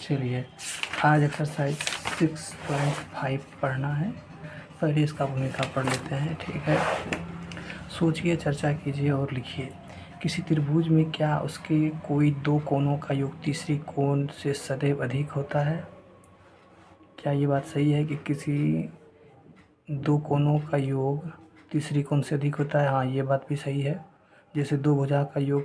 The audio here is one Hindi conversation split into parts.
चलिए आज एक्सरसाइज 6.5 पढ़ना है। पहले इसका भूमिका पढ़ लेते हैं। ठीक है, सोचिए, चर्चा कीजिए और लिखिए। किसी त्रिभुज में क्या उसके कोई दो कोणों का योग तीसरी कोण से सदैव अधिक होता है? क्या ये बात सही है कि किसी दो कोणों का योग तीसरी कोण से अधिक होता है? हाँ, ये बात भी सही है। जैसे दो भुजा का योग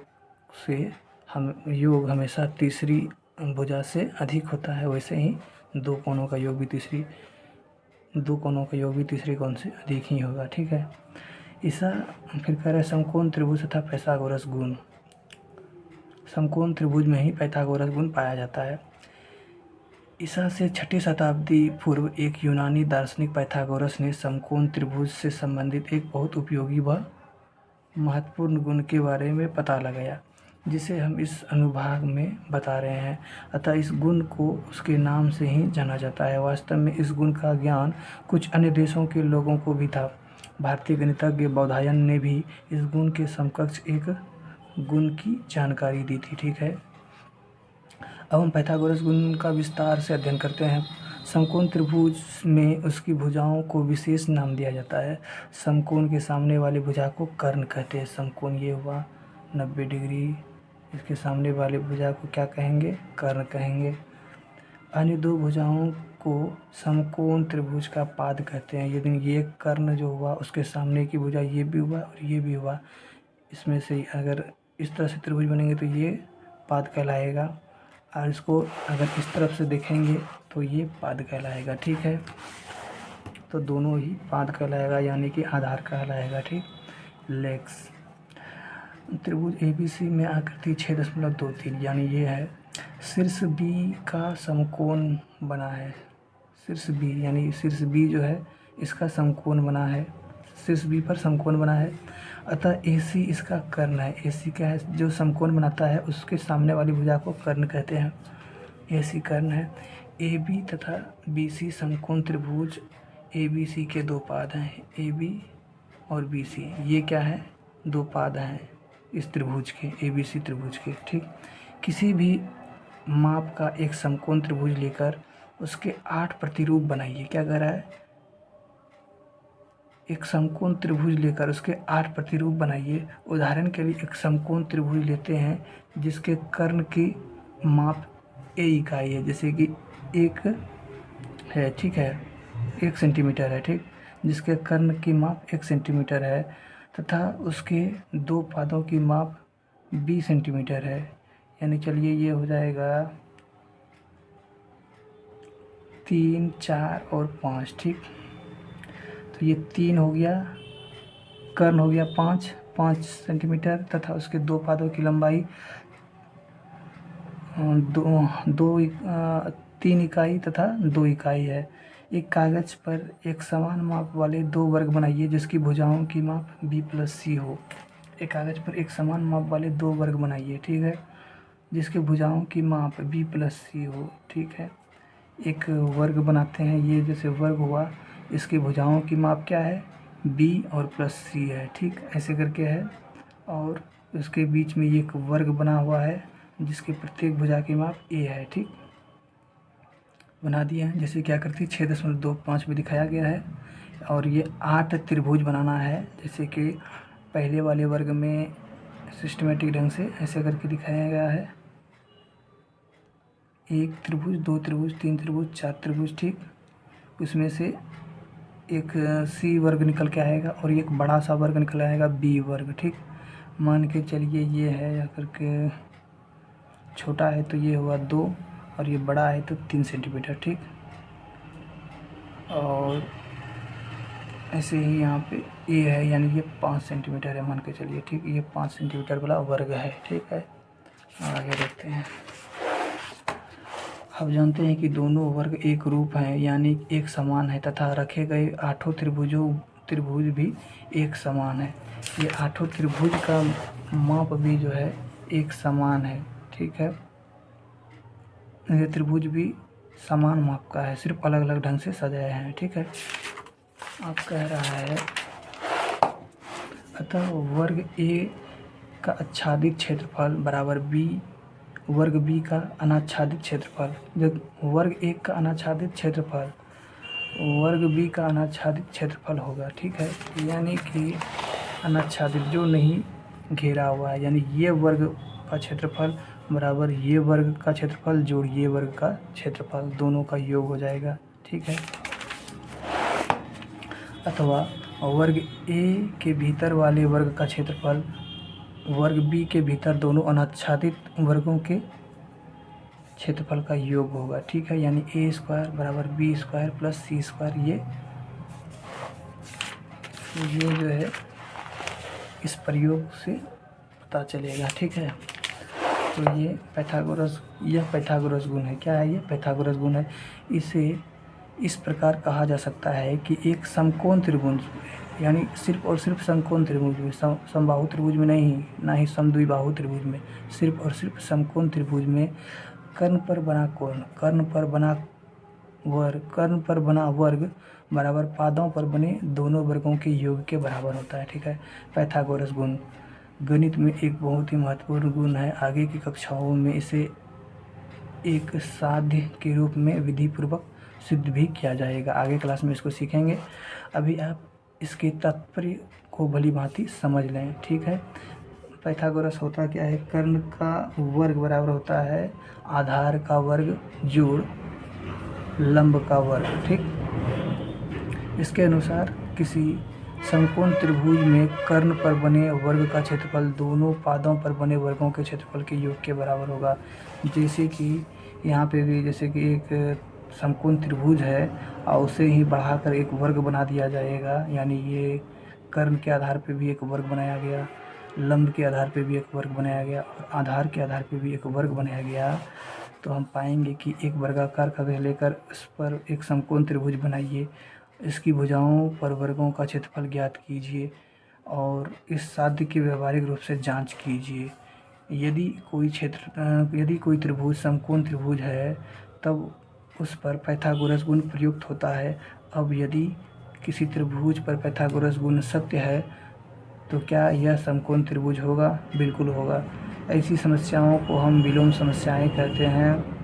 से हम योग हमेशा तीसरी भुजा से अधिक होता है, वैसे ही दो कोणों का योग भी तीसरी कोण से अधिक ही होगा। ठीक है, ऐसा फिर कह रहे समकोण त्रिभुज तथा पाइथागोरस गुण। समकोण त्रिभुज में ही पाइथागोरस गुण पाया जाता है। ईसा से 6ठी शताब्दी पूर्व एक यूनानी दार्शनिक पाइथागोरस ने समकोण त्रिभुज से संबंधित एक बहुत उपयोगी व महत्वपूर्ण गुण के बारे में पता लगाया, जिसे हम इस अनुभाग में बता रहे हैं। अतः इस गुण को उसके नाम से ही जाना जाता है। वास्तव में इस गुण का ज्ञान कुछ अन्य देशों के लोगों को भी था। भारतीय गणितज्ञ बौधायन ने भी इस गुण के समकक्ष एक गुण की जानकारी दी थी। ठीक है, अब हम पाइथागोरस गुण का विस्तार से अध्ययन करते हैं। समकोण त्रिभुज में उसकी भुजाओं को विशेष नाम दिया जाता है। समकोण के सामने वाली भुजा को कर्ण कहते हैं। समकोण ये हुआ 90 डिग्री, इसके सामने वाली भुजा को क्या कहेंगे? कर्ण कहेंगे। अन्य दो भुजाओं को समकोण त्रिभुज का पाद कहते हैं। यदि ये कर्ण जो हुआ उसके सामने की भुजा ये भी हुआ और ये भी हुआ, इसमें से अगर इस तरह से त्रिभुज बनेंगे तो ये पाद कहलाएगा, और इसको अगर इस तरफ से देखेंगे तो ये पाद कहलाएगा। ठीक है, तो दोनों ही पाद कहलाएगा, यानी कि आधार कहलाएगा। ठीक, लेग्स। त्रिभुज ABC में आकृति 6.23 यानी ये है। शीर्ष B का समकोण बना है। शीर्ष B यानी शीर्ष B जो है इसका समकोण बना है, शीर्ष B पर समकोण बना है। अतः AC इसका कर्ण है। AC क्या है? जो समकोण बनाता है उसके सामने वाली भुजा को कर्ण कहते हैं। AC कर्ण है। AB तथा BC समकोण त्रिभुज ABC के दो पाद हैं। AB और BC ये क्या है? दो पाद हैं इस त्रिभुज के, ABC त्रिभुज के। ठीक, किसी भी माप का एक समकोण त्रिभुज लेकर उसके 8 प्रतिरूप बनाइए। क्या कह रहा है? एक समकोण त्रिभुज लेकर उसके 8 प्रतिरूप बनाइए। उदाहरण के लिए एक समकोण त्रिभुज लेते हैं जिसके कर्ण की माप A इकाई है, जैसे कि 1 है। ठीक है, 1 सेंटीमीटर है। ठीक, जिसके कर्ण की माप 1 सेंटीमीटर है तथा उसके दो पादों की माप 20 सेंटीमीटर है। यानी चलिए ये हो जाएगा 3, 4 और 5। ठीक, तो ये 3 हो गया, कर्ण हो गया 5 सेंटीमीटर तथा उसके दो पादों की लंबाई 3 इकाई तथा 2 इकाई है। एक कागज़ पर एक समान माप वाले दो वर्ग बनाइए जिसकी भुजाओं की माप B+C हो। एक कागज़ पर एक समान माप वाले दो वर्ग बनाइए, ठीक है, जिसके भुजाओं की माप B+C हो। ठीक है, एक वर्ग बनाते हैं, ये जैसे वर्ग हुआ, इसकी भुजाओं की माप क्या है? B और +C है। ठीक, ऐसे करके है, और उसके बीच में ये एक वर्ग बना हुआ है जिसकी प्रत्येक भुजा की माप A है। ठीक, बना दिए हैं। जैसे क्या करती 6.25 में दिखाया गया है, और ये 8 त्रिभुज बनाना है। जैसे कि पहले वाले वर्ग में सिस्टमेटिक ढंग से ऐसे करके दिखाया गया है। 1 त्रिभुज, 2 त्रिभुज, 3 त्रिभुज, 4 त्रिभुज। ठीक, उसमें से एक C वर्ग निकल के आएगा और एक बड़ा सा वर्ग निकल आएगा B वर्ग। ठीक, मान के चलिए ये है, या करके छोटा है तो ये हुआ 2 और ये बड़ा है तो 3 सेंटीमीटर। ठीक, और ऐसे ही यहाँ पे A है, यानी ये 5 सेंटीमीटर है मान के चलिए। ठीक, ये 5 सेंटीमीटर वाला वर्ग है। ठीक है, आगे देखते हैं। अब जानते हैं कि दोनों वर्ग एक रूप हैं, यानी एक समान है, तथा रखे गए 8 त्रिभुज भी एक समान है। ये 8 त्रिभुज का माप भी जो है एक समान है। ठीक है, ये त्रिभुज भी समान माप का है, सिर्फ अलग अलग ढंग से सजाए हैं। ठीक है, अब कह रहा है अतः वर्ग A का आच्छादित क्षेत्रफल बराबर B वर्ग बी का अनाच्छादित क्षेत्रफल, जब वर्ग एक का अनाच्छादित क्षेत्रफल वर्ग बी का अनाच्छादित क्षेत्रफल होगा, ठीक है। यानी कि अनाच्छादित जो नहीं घेरा हुआ है, यानी ये वर्ग का क्षेत्रफल बराबर ये वर्ग का क्षेत्रफल जोड़ ये वर्ग का क्षेत्रफल, दोनों का योग हो जाएगा, ठीक है। अथवा वर्ग ए के भीतर वाले वर्ग का क्षेत्रफल वर्ग बी के भीतर दोनों अनाच्छादित वर्गों के क्षेत्रफल का योग होगा, ठीक है। यानी ए स्क्वायर बराबर बी स्क्वायर प्लस सी स्क्वायर, ये जो है इस प्रयोग से पता चलेगा, ठीक है। तो ये पाइथागोरस गुण है। क्या है ये? पाइथागोरस गुण है। इसे इस प्रकार कहा जा सकता है कि एक समकोण त्रिभुज, यानी सिर्फ और सिर्फ समकोण त्रिभुज में, समबाहु त्रिभुज में नहीं, ना ही समद्विबाहु त्रिभुज में, सिर्फ और सिर्फ समकोण त्रिभुज में कर्ण पर बना कोण, कर्ण पर बना वर्ग बराबर पादों पर बने दोनों वर्गों के योग के बराबर होता है, ठीक है। पाइथागोरस गुण गणित में एक बहुत ही महत्वपूर्ण गुण है। आगे की कक्षाओं में इसे एक साध्य के रूप में विधिपूर्वक सिद्ध भी किया जाएगा। आगे क्लास में इसको सीखेंगे। अभी आप इसके तात्पर्य को भली भांति समझ लें, ठीक है। पाइथागोरस होता क्या है? कर्ण का वर्ग बराबर होता है आधार का वर्ग जोड़ लंब का वर्ग, ठीक। इसके अनुसार किसी समकोण त्रिभुज में कर्ण पर बने वर्ग का क्षेत्रफल दोनों पादों पर बने वर्गों के क्षेत्रफल के योग के बराबर होगा। जैसे कि यहाँ पे भी जैसे कि एक समकोण त्रिभुज है और उसे ही बढ़ाकर एक वर्ग बना दिया जाएगा, यानी ये कर्ण के आधार पे भी एक वर्ग बनाया गया, लंब के आधार पे भी एक वर्ग बनाया गया और आधार के आधार पे भी एक वर्ग बनाया गया। तो हम पाएंगे कि एक वर्गाकार कगज लेकर इस पर एक समकोण त्रिभुज बनाइए, इसकी भुजाओं पर वर्गों का क्षेत्रफल ज्ञात कीजिए और इस साध्य की व्यवहारिक रूप से जांच कीजिए। यदि कोई त्रिभुज समकोण त्रिभुज है तब उस पर पाइथागोरस गुण प्रयुक्त होता है। अब यदि किसी त्रिभुज पर पाइथागोरस गुण सत्य है तो क्या यह समकोण त्रिभुज होगा? बिल्कुल होगा। ऐसी समस्याओं को हम विलोम समस्याएं कहते हैं।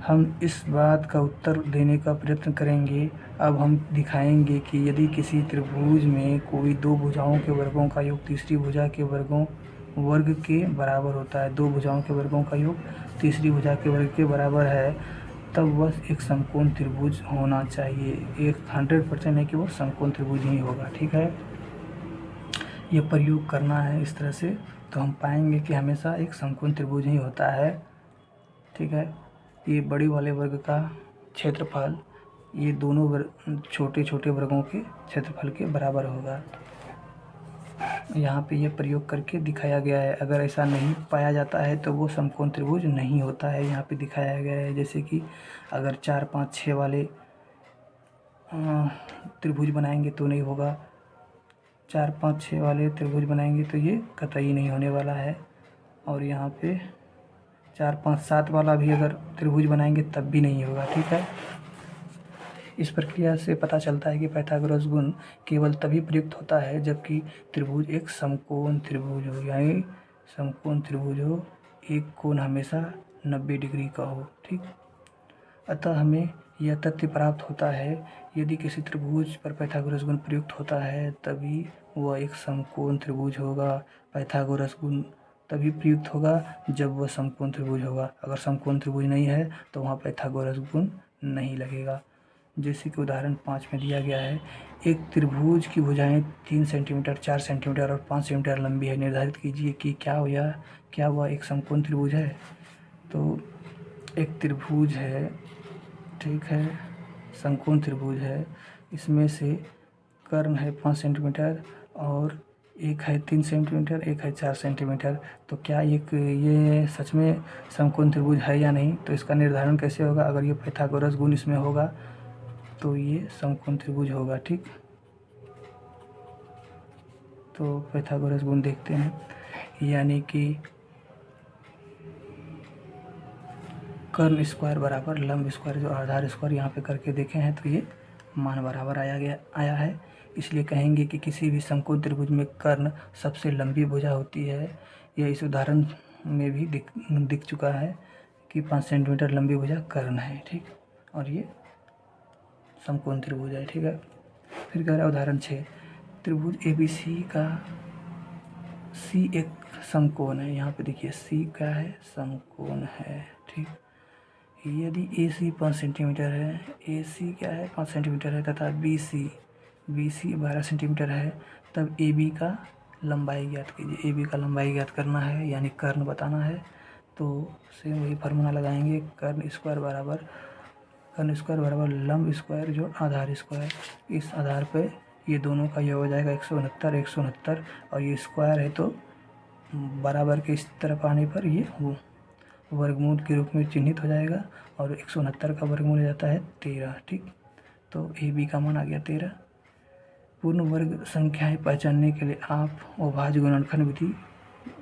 हम इस बात का उत्तर देने का प्रयत्न करेंगे। अब हम दिखाएंगे कि यदि किसी त्रिभुज में कोई दो भुजाओं के वर्गों का योग तीसरी भुजा के वर्ग के बराबर होता है, दो भुजाओं के वर्गों का योग तीसरी भुजा के वर्ग के बराबर है, तब वह एक समकोण त्रिभुज होना चाहिए। एक 100% है कि वो समकोण त्रिभुज ही होगा, ठीक है। ये प्रयोग करना है इस तरह से, तो हम पाएंगे कि हमेशा एक समकोण त्रिभुज ही होता है, ठीक है। ये बड़े वाले वर्ग का क्षेत्रफल ये दोनों छोटे छोटे वर्गों के क्षेत्रफल के बराबर होगा। यहाँ पे ये प्रयोग करके दिखाया गया है। अगर ऐसा नहीं पाया जाता है तो वो समकोण त्रिभुज नहीं होता है। यहाँ पे दिखाया गया है जैसे कि अगर 4, 5, 6 वाले त्रिभुज बनाएंगे तो नहीं होगा, 4, 5, 6 वाले त्रिभुज बनाएंगे तो ये कतई नहीं होने वाला है। और यहाँ पे 4, 5, 7 वाला भी अगर त्रिभुज बनाएंगे तब भी नहीं होगा, ठीक है। इस प्रक्रिया से पता चलता है कि पाइथागोरस गुण केवल तभी प्रयुक्त होता है जबकि त्रिभुज एक समकोण त्रिभुज हो, यानी समकोण त्रिभुज हो, एक कोण हमेशा 90 डिग्री का हो, ठीक। अतः हमें यह तथ्य प्राप्त होता है यदि किसी त्रिभुज पर पाइथागोरस गुण प्रयुक्त होता है तभी वह एक समकोण त्रिभुज होगा। पाइथागोरस गुण तभी प्रयुक्त होगा जब वह समकोण त्रिभुज होगा। अगर समकोण त्रिभुज नहीं है तो वहाँ पाइथागोरस गुण नहीं लगेगा। जैसे कि उदाहरण 5 में दिया गया है, एक त्रिभुज की भुजाएं 3 सेंटीमीटर, 4 सेंटीमीटर और 5 सेंटीमीटर लंबी है। निर्धारित कीजिए कि क्या वह एक समकोण त्रिभुज है। तो एक त्रिभुज है, ठीक है, समकोण त्रिभुज है, इसमें से कर्ण है 5 सेंटीमीटर और एक है 3 सेंटीमीटर, एक है 4 सेंटीमीटर। तो क्या ये सच में समकोण त्रिभुज है या नहीं? तो इसका निर्धारण कैसे होगा? अगर ये पाइथागोरस गुण इसमें होगा तो ये समकोण त्रिभुज होगा, ठीक। तो पाइथागोरस गुण देखते हैं, यानी कि कर्ण स्क्वायर बराबर लंब स्क्वायर, जो आधार स्क्वायर यहाँ पे करके देखे हैं तो ये मान बराबर आया है। इसलिए कहेंगे कि किसी भी समकोण त्रिभुज में कर्ण सबसे लंबी भुजा होती है। यह इस उदाहरण में भी दिख चुका है कि 5 सेंटीमीटर लंबी भुजा कर्ण है, ठीक। और ये समकोण त्रिभुज है, ठीक है। फिर कह रहा है उदाहरण 6, त्रिभुज ABC का C एक समकोण है। यहाँ पे देखिए C क्या है, समकोण है, ठीक। यदि AC 5 सेंटीमीटर है, AC क्या है 5 सेंटीमीटर है, तथा BC 12 सेंटीमीटर है, तब AB का लंबाई ज्ञात कीजिए। AB का लंबाई ज्ञात करना है, यानी कर्ण बताना है। तो सेम वही फार्मूला लगाएंगे, कर्ण स्क्वायर बराबर लंब स्क्वायर जो आधार स्क्वायर। इस आधार पे ये दोनों का योग हो जाएगा 169 और ये स्क्वायर है तो बराबर के इस तरफ आने पर ये वर्गमूल के रूप में चिन्हित हो जाएगा और 169 का वर्गमूल हो जाता है 13, ठीक। तो AB का मान आ गया 13। पूर्ण वर्ग संख्याएं पहचानने के लिए आप अभाज्य गुणनखंड विधि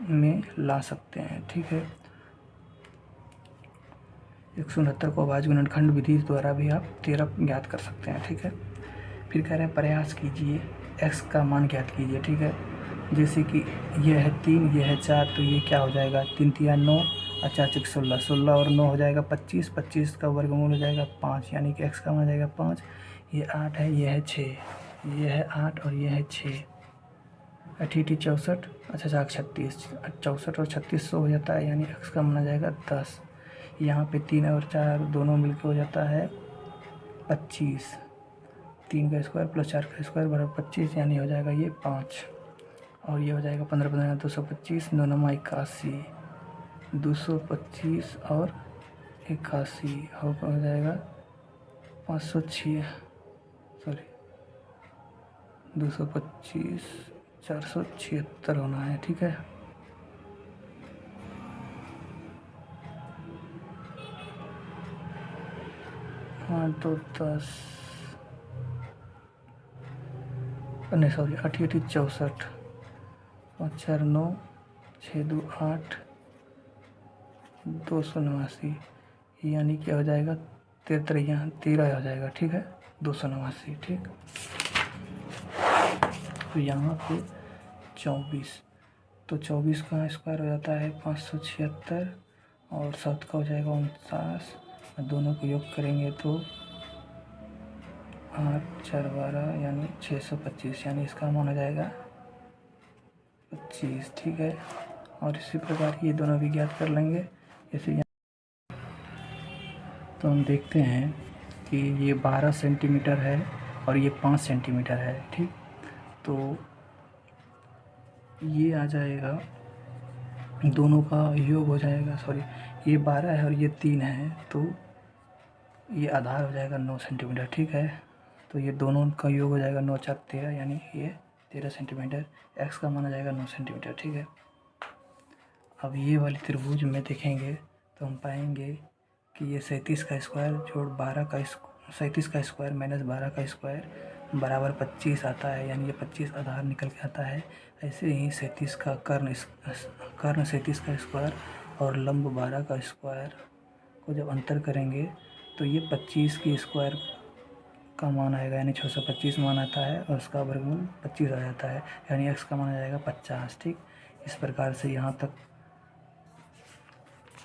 में ला सकते हैं, ठीक है। 169 को अभाज्य गुणनखंड विधि द्वारा भी आप 13 ज्ञात कर सकते हैं, ठीक है। फिर कह रहे हैं प्रयास कीजिए, x का मान ज्ञात कीजिए, ठीक है। जैसे कि यह है 3, यह है 4, तो ये क्या हो जाएगा 3 3 9 और 4 6 16 और 9 हो जाएगा 25 का वर्गमूल हो जाएगा 5, यानी कि x का मान हो जाएगा 5। ये 8 है, ये है 6, ये है 8 और ये है 6, 88 64, अच्छा 36, 64 और 36 हो जाता है, यानी x का मान आ जाएगा 10। यहाँ पे 3 और 4 दोनों मिलकर हो जाता है 25, 3 का स्क्वायर प्लस 4 का स्क्वायर बराबर 25, यानी हो जाएगा ये 5। और ये हो जाएगा 15 15 225, 9 9 81, 225 और 81 हो जाएगा 506, सॉरी 225 476 होना है, ठीक है। हाँ तो 10 नहीं सॉरी 88 64, 5 4 9 6 2 8, 289, यानी क्या हो जाएगा 13 हो जाएगा, ठीक है 289, ठीक। तो यहाँ पे 24, तो 24 का स्क्वायर हो जाता है 576 और 7 का हो जाएगा 49, और दोनों को योग करेंगे तो 8 4 12 यानी 625, यानी इसका मान हो जाएगा 25, ठीक है। और इसी प्रकार ये दोनों भी ज्ञात कर लेंगे। जैसे तो हम देखते हैं कि ये 12 सेंटीमीटर है और ये 5 सेंटीमीटर है, ठीक। तो ये आ जाएगा, दोनों का योग हो जाएगा, सॉरी ये 12 है और ये 3 है, तो ये आधार हो जाएगा 9 सेंटीमीटर, ठीक है। तो ये दोनों का योग हो जाएगा 9 4 13, यानी ये 13 सेंटीमीटर। x का मान आ जाएगा 9 सेंटीमीटर, ठीक है। अब ये वाली त्रिभुज में देखेंगे तो हम पाएंगे कि ये 37 का स्क्वायर जोड़ 12 का 37 का स्क्वायर माइनस 12 का स्क्वायर बराबर 25 आता है, यानी ये 25 आधार निकल के आता है। ऐसे ही 37 का कर्ण 37 का स्क्वायर और लंब 12 का स्क्वायर को जब अंतर करेंगे तो ये 25 की स्क्वायर का मान आएगा, यानी 625 मान आता है और उसका वर्गमूल 25 आ जाता है, यानी x का मान आ जाएगा 50, ठीक। इस प्रकार से यहाँ तक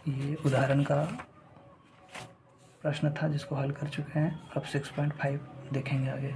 ये उदाहरण का प्रश्न था जिसको हल कर चुके हैं। अब 6.5 देखेंगे आगे।